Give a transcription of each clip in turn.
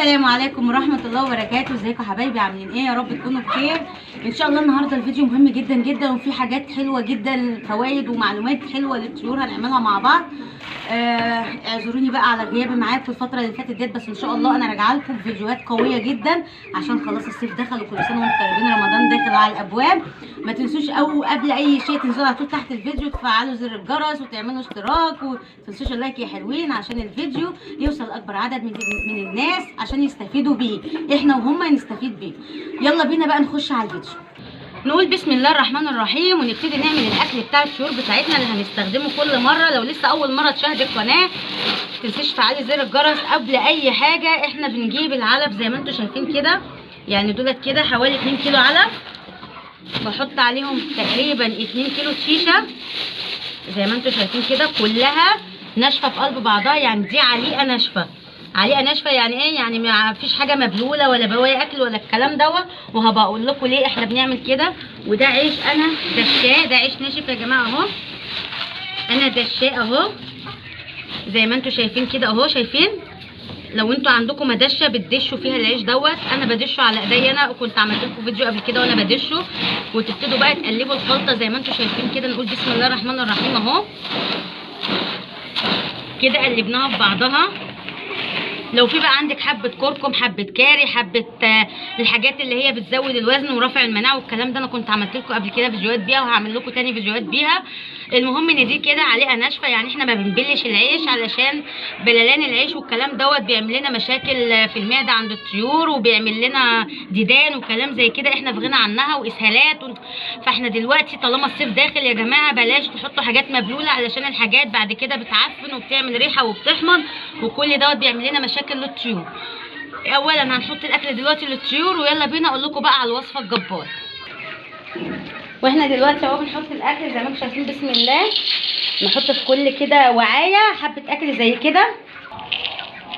السلام عليكم ورحمه الله وبركاته. ازيكم يا حبايبي؟ عاملين ايه؟ يا رب تكونوا بخير ان شاء الله. النهارده الفيديو مهم جدا جدا وفي حاجات حلوه جدا، فوائد ومعلومات حلوه للطيور هنعملها مع بعض. اعذروني بقى على غيابي معاكم الفتره اللي فاتت ديت، بس ان شاء الله انا راجعه لكم بفيديوهات قويه جدا عشان خلاص الصيف دخل وكل سنه وانتم طيبين، رمضان داخل على الابواب. ما تنسوش او قبل اي شيء تنزلوا على طول تحت الفيديو تفعلوا زر الجرس وتعملوا اشتراك، وما تنسوش اللايك يا حلوين عشان الفيديو يوصل لاكبر عدد من الناس عشان يستفيدوا بيه، احنا وهم نستفيد بيه. يلا بينا بقى نخش على الفيديو. نقول بسم الله الرحمن الرحيم ونبتدي نعمل الاكل بتاع الطيور بتاعتنا اللي هنستخدمه كل مره. لو لسه اول مره تشاهد القناه متنسيش تفعلي زر الجرس. قبل اي حاجه احنا بنجيب العلف زي ما انتم شايفين كده، يعني دولت كده حوالي 2 كيلو علف، بحط عليهم تقريبا 2 كيلو شيشه زي ما انتم شايفين كده، كلها ناشفه في قلب بعضها. يعني دي عليقه ناشفه، عليقه ناشفه يعني ايه؟ يعني ما فيش حاجه مبلوله ولا بواقي اكل ولا الكلام دوت. وهبقى اقول لكم ليه احنا بنعمل كده. وده عيش انا دشاه، ده عيش ناشف يا جماعه اهو، انا دشاه اهو زي ما انتم شايفين كده اهو. شايفين؟ لو انتوا عندكم مدشه بتدشوا فيها العيش دوت، انا بدشه على ايديا انا، وكنت عملت لكم فيديو قبل كده وانا بدشه. وتبتدوا بقى تقلبوا الخلطه زي ما انتم شايفين كده. نقول بسم الله الرحمن الرحيم اهو كده قلبناها في بعضها. لو في بقى عندك حبه كركم، حبه كاري، حبه الحاجات اللي هي بتزود الوزن ورفع المناعه والكلام ده، انا كنت عملت لكم قبل كده فيديوهات بيها وهعمل لكم تاني فيديوهات بيها. المهم ان دي كده عليها ناشفه، يعني احنا ما بنبلش العيش علشان بللان العيش والكلام دوت بيعمل لنا مشاكل في المعده عند الطيور وبيعمل لنا ديدان وكلام زي كده، احنا في غنى عنها واسهالات فاحنا دلوقتي طالما الصيف داخل يا جماعه بلاش تحطوا حاجات مبلوله علشان الحاجات بعد كده بتعفن وبتعمل ريحه وبتحمض، وكل دوت بيعمل لنا مشاكل للطيور. اولا هنحط الاكل دلوقتي للطيور، ويلا بينا اقول لكم بقى على الوصفه الجباره. واحنا دلوقتي اهو بنحط الاكل زي ما انتم شايفين بسم الله. نحط في كل كده وعايه حبه اكل زي كده،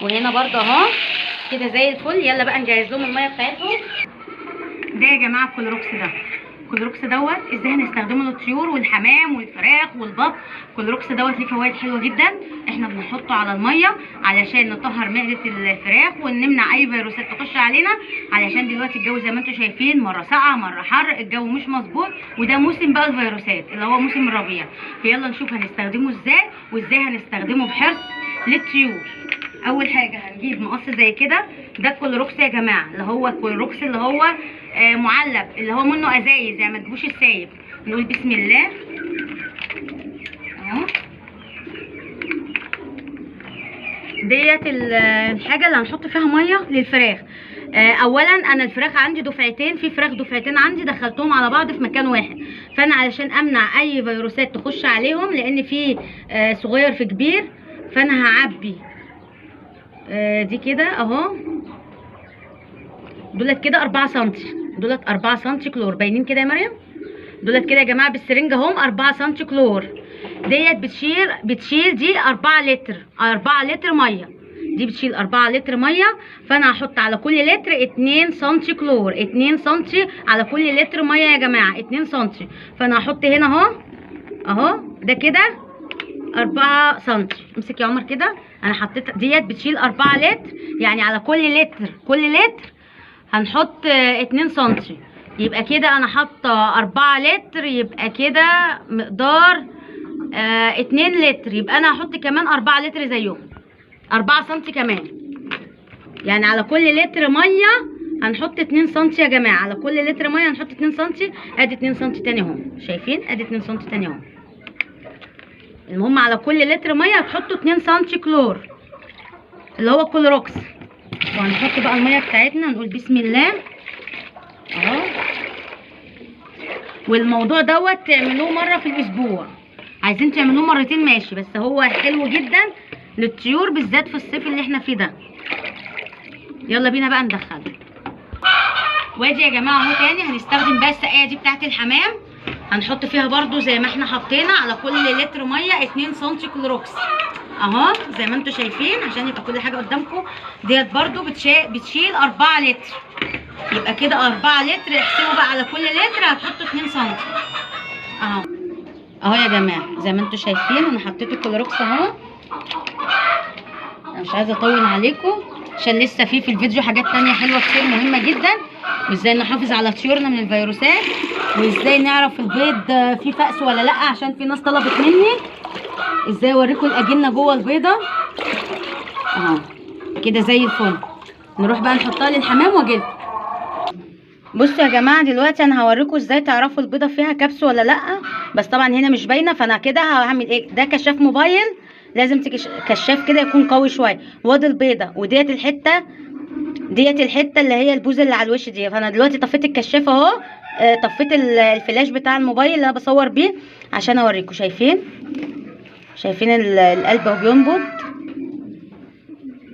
وهنا برضه اهو كده زي الفل. يلا بقى نجهز لهم الميه بتاعتهم. ده يا جماعه الكلوروكس ده، الكلوروكس دوت ازاي هنستخدمه للطيور والحمام والفراخ والبط. الكلوروكس دوت ليه فوائد حلوه جدا، احنا بنحطه على الميه علشان نطهر معده الفراخ ونمنع اي فيروسات تخش علينا، علشان دلوقتي الجو زي ما انتم شايفين مره ساقعه مره حر، الجو مش مظبوط، وده موسم بقى الفيروسات اللي هو موسم الربيع. فيلا نشوف هنستخدمه ازاي وازاي هنستخدمه بحرص للطيور. اول حاجه هنجيب مقص زي كده، ده الكلوروكس يا جماعه اللي هو الكلوروكس اللي هو معلب، اللي هو منه ازايز يعني ما تجيبوش السايب. نقول بسم الله اهو. ديت الحاجه اللي هنحط فيها ميه للفراخ. اولا انا الفراخ عندي دفعتين، في فراخ دفعتين عندي دخلتهم على بعض في مكان واحد، فانا علشان امنع اي فيروسات تخش عليهم لان في صغير في كبير، فانا هعبي دي كده اهو. دولت كده 4 سم، دولت 4 سم كلور، باينين كده يا مريم؟ دولت كده يا جماعه بالسرنجه اهم 4 سم كلور. ديت بتشيل دي 4 لتر، 4 لتر ميه، دي بتشيل 4 لتر ميه. فانا هحط على كل لتر 2 سم كلور، 2 سم على كل لتر ميه يا جماعه، 2 سم. فانا هحط هنا اهو اهو، ده كده 4 سم. امسك يا عمر كده، انا حطيت ديت بتشيل 4 لتر، يعني على كل لتر هنحط 2 سم. يبقى كده انا حاطه 4 لتر، يبقى كده مقدار 2 لتر، يبقى انا هحط كمان 4 لتر زيهم، 4 سم كمان، يعني على كل لتر ميه هنحط 2 سم يا جماعه، على كل لتر ميه هنحط 2 سم. ادي 2 سم تاني اهو، شايفين؟ ادي 2 سم تاني اهو. المهم على كل لتر ميه هتحطوا 2 سم كلور اللي هو الكلوروكس. وهنحط بقى الميه بتاعتنا. نقول بسم الله اهو. والموضوع دوت تعملوه مره في الاسبوع، عايزين تعملوه مرتين ماشي، بس هو حلو جدا للطيور بالذات في الصيف اللي احنا فيه ده. يلا بينا بقى ندخله. وادي يا جماعه اهو تاني هنستخدم بقى السقايه دي بتاعت الحمام، هنحط فيها برده زي ما احنا حطينا على كل لتر ميه 2 سم كلوروكس اهو زي ما انتم شايفين عشان يبقى كل حاجه قدامكم. ديت برده بتشيل 4 لتر، يبقى كده 4 لتر. احسبوا بقى على كل لتر هتحطوا 2 سم اهو اهو يا جماعه زي ما انتم شايفين. انا حطيت الكلوروكس اهو، انا مش عايزه اطول عليكم عشان لسه في الفيديو حاجات تانية حلوه كتير مهمه جدا، وازاي نحافظ على طيورنا من الفيروسات، وازاي نعرف البيض فيه فأس ولا لا، عشان في ناس طلبت مني ازاي اوريكم الاجنه جوه البيضه اهو كده زي الفل. نروح بقى نحطها للحمام واجيلكم. بصوا يا جماعه دلوقتي انا هوريكم ازاي تعرفوا البيضه فيها كبس ولا لا، بس طبعا هنا مش باينه، فانا كده هعمل ايه، ده كشاف موبايل لازم كشاف كده يكون قوي شويه، وادي البيضه وديت الحته، ديت الحته اللي هي البوزه اللي على الوش دي. فانا دلوقتي طفيت الكشاف اهو، طفيت الفلاش بتاع الموبايل اللي انا بصور بيه عشان اوريكم. شايفين القلب اهو بينبض،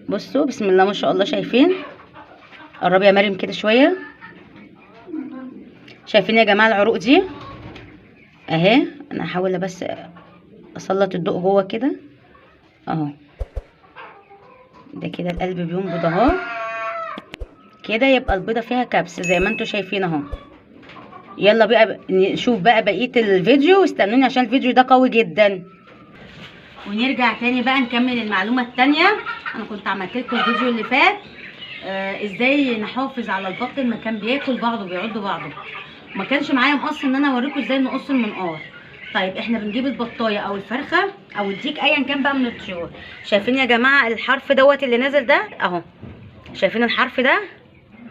بصوا بسم الله ما شاء الله. شايفين؟ قربي يا مريم كده شويه. شايفين يا جماعه العروق دي اهي، انا هحاول بس اسلط الضوء جوه كده اهو، ده كده القلب بينبض اهو كده، يبقى البيضه فيها كبس زي ما انتم شايفين اهو. يلا بقى نشوف بقى بقيه الفيديو، واستنوني عشان الفيديو ده قوي جدا. ونرجع تاني بقى نكمل المعلومه التانيه. انا كنت عملت لكم الفيديو اللي فات ازاي نحافظ على البط لما كان بياكل بعضه بيعض بعضه، ما كانش معايا مقص ان انا اوريكم ازاي نقص المنقار. طيب احنا بنجيب البطايه او الفرخه او الديك ايا كان بقى من الطيور. شايفين يا جماعه الحرف دوت اللي نازل ده اهو، شايفين الحرف ده؟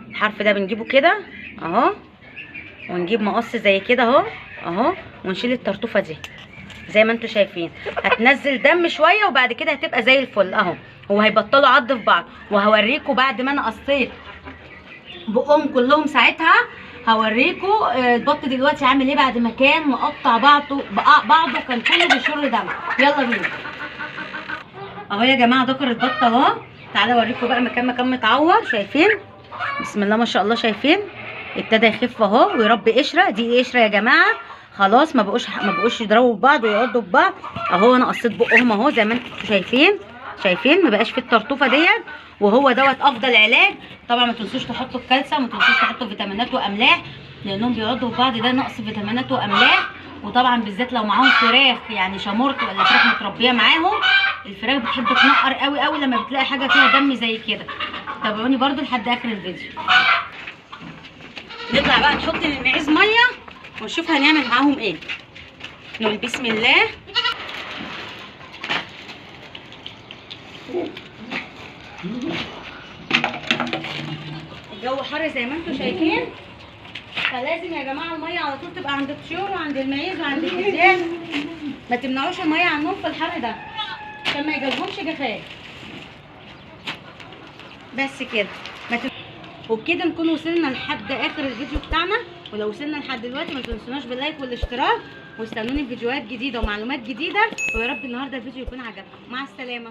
الحرف ده بنجيبه كده اهو، ونجيب مقص زي كده اهو اهو، ونشيل الطرطوفه دي زي ما انتم شايفين. هتنزل دم شويه وبعد كده هتبقى زي الفل اهو، وهيبطلوا عض في بعض. وهوريكم بعد ما انا قصيت بقهم كلهم ساعتها، هوريكم البط دلوقتي عامل ايه بعد ما كان مقطع بعضه كان كله بيشر دم. يلا بينا اهو يا جماعه ذكر البط اهو. تعالى اوريكم بقى مكان متعور. شايفين؟ بسم الله ما شاء الله. شايفين؟ ابتدى يخف اهو ويربي قشره. دي قشره يا جماعه خلاص، ما بقوش يضربوا في بعض ويقعدوا في بعض اهو. انا قصيت بقهم اهو زي ما انتم شايفين ما بقاش في الطرطوفه ديت، وهو دوت افضل علاج. طبعا ما تنسوش تحطوا الكالسيوم، ما تنسوش تحطوا فيتامينات واملاح لانهم بيقعدوا في بعض، ده نقص فيتامينات واملاح. وطبعا بالذات لو معاهم فراخ يعني شامورت ولا فراخ متربيه معاهم، الفراخ بتحب تنقر قوي قوي لما بتلاقي حاجه فيها دم زي كده. تابعوني برده لحد اخر الفيديو. نطلع بقى نحط للمعيز ميه ونشوف هنعمل معاهم ايه. نقول بسم الله. الجو حر زي ما انتم شايفين، فلازم يا جماعه الميه على طول تبقى عند الطيور وعند المعيز وعند الخزيان. ما تمنعوش الميه عنهم في الحر ده عشان ما يجيلهمش جفاف. بس كده وبكده نكون وصلنا لحد اخر الفيديو بتاعنا. ولو وصلنا لحد دلوقتي ما تنسوناش باللايك والاشتراك، واستنوني في فيديوهات جديده ومعلومات جديده. ويا رب النهارده الفيديو يكون عجبكم. مع السلامه.